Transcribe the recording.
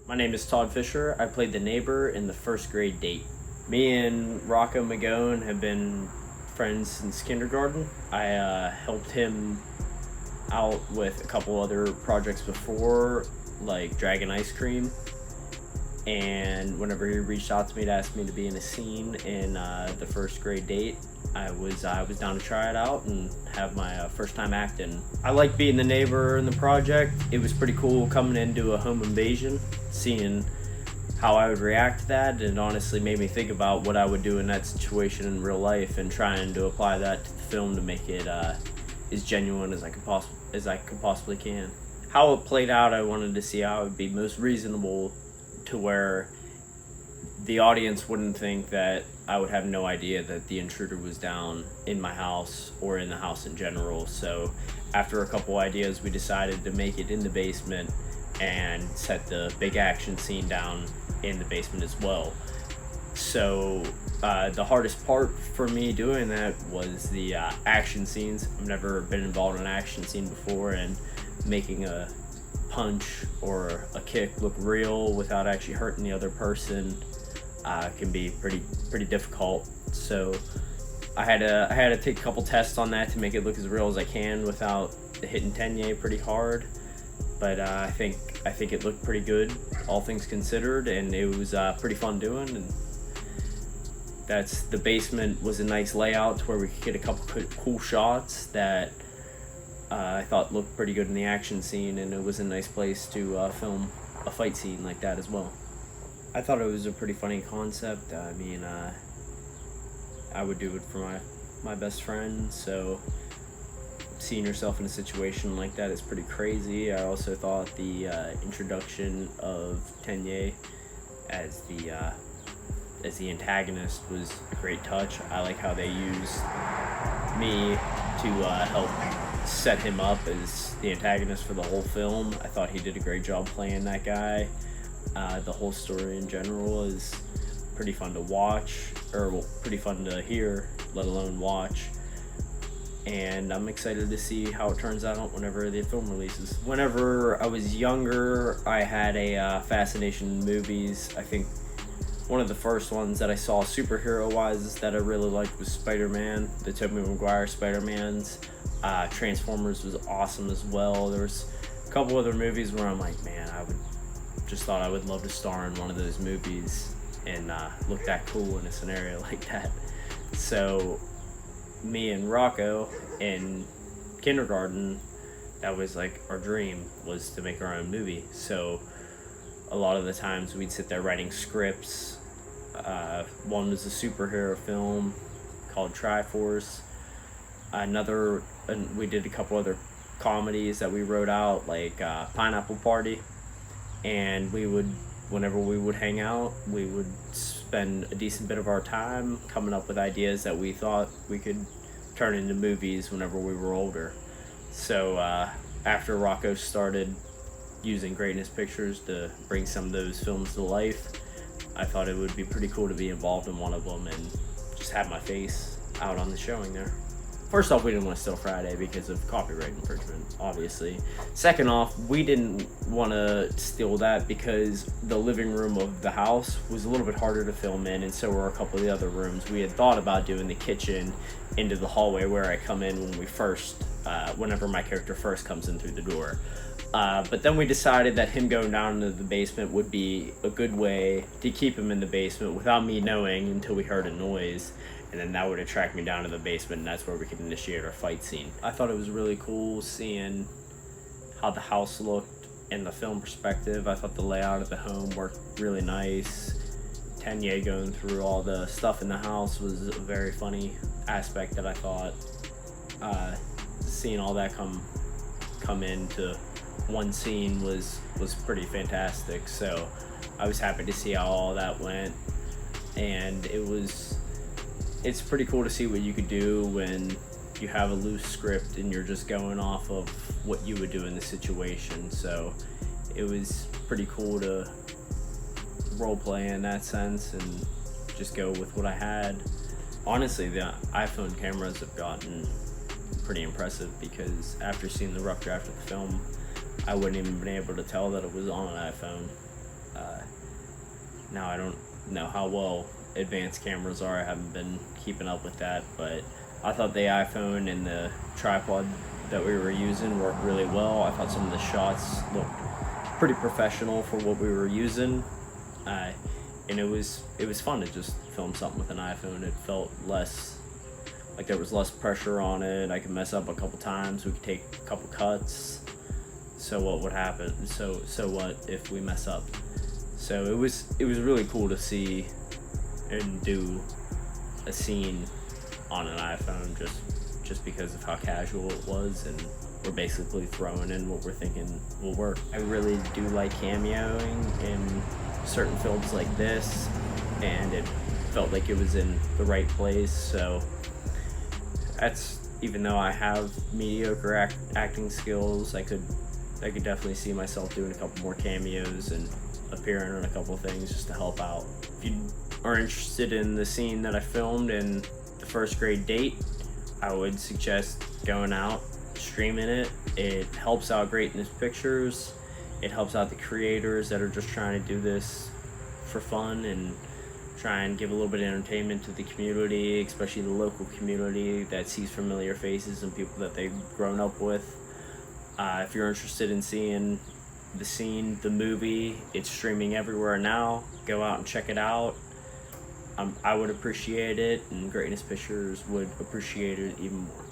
My name is Todd Fisher. I played the neighbor in the first grade date. Me and Rocco Magone have been friends since kindergarten. I helped him out with a couple other projects before, like Dragon Ice Cream. And whenever he reached out to me to ask me to be in a scene in the first grade date, I was down to try it out and have my first time acting. I liked being the neighbor in the project. It was pretty cool coming into a home invasion, seeing how I would react to that, and honestly made me think about what I would do in that situation in real life and trying to apply that to the film to make it as genuine as I could possibly can. How it played out, I wanted to see how it would be most reasonable to where the audience wouldn't think that I would have no idea that the intruder was down in my house or in the house in general. So after a couple ideas, we decided to make it in the basement and set the big action scene down in the basement as well. So the hardest part for me doing that was the action scenes. I've never been involved in an action scene before, and making a punch or a kick look real without actually hurting the other person can be pretty difficult. So I had to take a couple tests on that to make it look as real as I can without hitting Tenya pretty hard. But I think it looked pretty good, all things considered, and it was pretty fun doing. And the basement was a nice layout to where we could get a couple cool shots that I thought looked pretty good in the action scene, and it was a nice place to film a fight scene like that as well. I thought it was a pretty funny concept. I mean, I would do it for my best friend, so seeing yourself in a situation like that is pretty crazy. I also thought the introduction of Tenya as the antagonist was a great touch. I like how they used me to help set him up as the antagonist for the whole film. I thought he did a great job playing that guy. The whole story in general is pretty fun to watch, or pretty fun to hear, let alone watch. And I'm excited to see how it turns out whenever the film releases. Whenever I was younger, I had a fascination in movies. I think one of the first ones that I saw superhero-wise that I really liked was Spider-Man, the Tobey Maguire Spider-Mans. Transformers was awesome as well. There was a couple other movies where I'm like, man, thought I would love to star in one of those movies and look that cool in a scenario like that. So me and Rocco in kindergarten, that was like our dream, was to make our own movie. So a lot of the times we'd sit there writing scripts. One was a superhero film called Triforce. We did a couple other comedies that we wrote out, like Pineapple Party. And whenever we would hang out, we would spend a decent bit of our time coming up with ideas that we thought we could turn into movies whenever we were older. So after Rocco started using Greatness Pictures to bring some of those films to life, I thought it would be pretty cool to be involved in one of them and just have my face out on the showing there. First off, we didn't want to steal Friday because of copyright infringement, obviously. Second off, we didn't want to steal that because the living room of the house was a little bit harder to film in, and so were a couple of the other rooms. We had thought about doing the kitchen into the hallway where I come in whenever my character first comes in through the door. But then we decided that him going down into the basement would be a good way to keep him in the basement without me knowing until we heard a noise. And then that would attract me down to the basement, and that's where we could initiate our fight scene. I thought it was really cool seeing how the house looked in the film perspective. I thought the layout of the home worked really nice. Tenya going through all the stuff in the house was a very funny aspect that I thought. Seeing all that come into one scene was pretty fantastic. So I was happy to see how all that went, and it's pretty cool to see what you could do when you have a loose script and you're just going off of what you would do in the situation. So it was pretty cool to role play in that sense and just go with what I had. Honestly, the iPhone cameras have gotten pretty impressive, because after seeing the rough draft of the film, I wouldn't even been able to tell that it was on an iPhone. Now I don't know how well advanced cameras are. I haven't been keeping up with that, but I thought the iPhone and the tripod that we were using worked really well. I thought some of the shots looked pretty professional for what we were using, and it was fun to just film something with an iPhone. It felt less like there was less pressure on it. I could mess up a couple times. We could take a couple cuts. So what would happen? So what if we mess up? So it was really cool to see and do a scene on an iPhone just because of how casual it was, and we're basically throwing in what we're thinking will work. I really do like cameoing in certain films like this, and it felt like it was in the right place. So that's, even though I have mediocre acting skills, I could definitely see myself doing a couple more cameos and appearing on a couple of things just to help out. If you are interested in the scene that I filmed in the first grade date, I would suggest going out, streaming it. It helps out Greatness Pictures. It helps out the creators that are just trying to do this for fun and try and give a little bit of entertainment to the community, especially the local community that sees familiar faces and people that they've grown up with. If you're interested in seeing the scene, the movie, it's streaming everywhere now. Go out and check it out. I would appreciate it, and Greatness Pictures would appreciate it even more.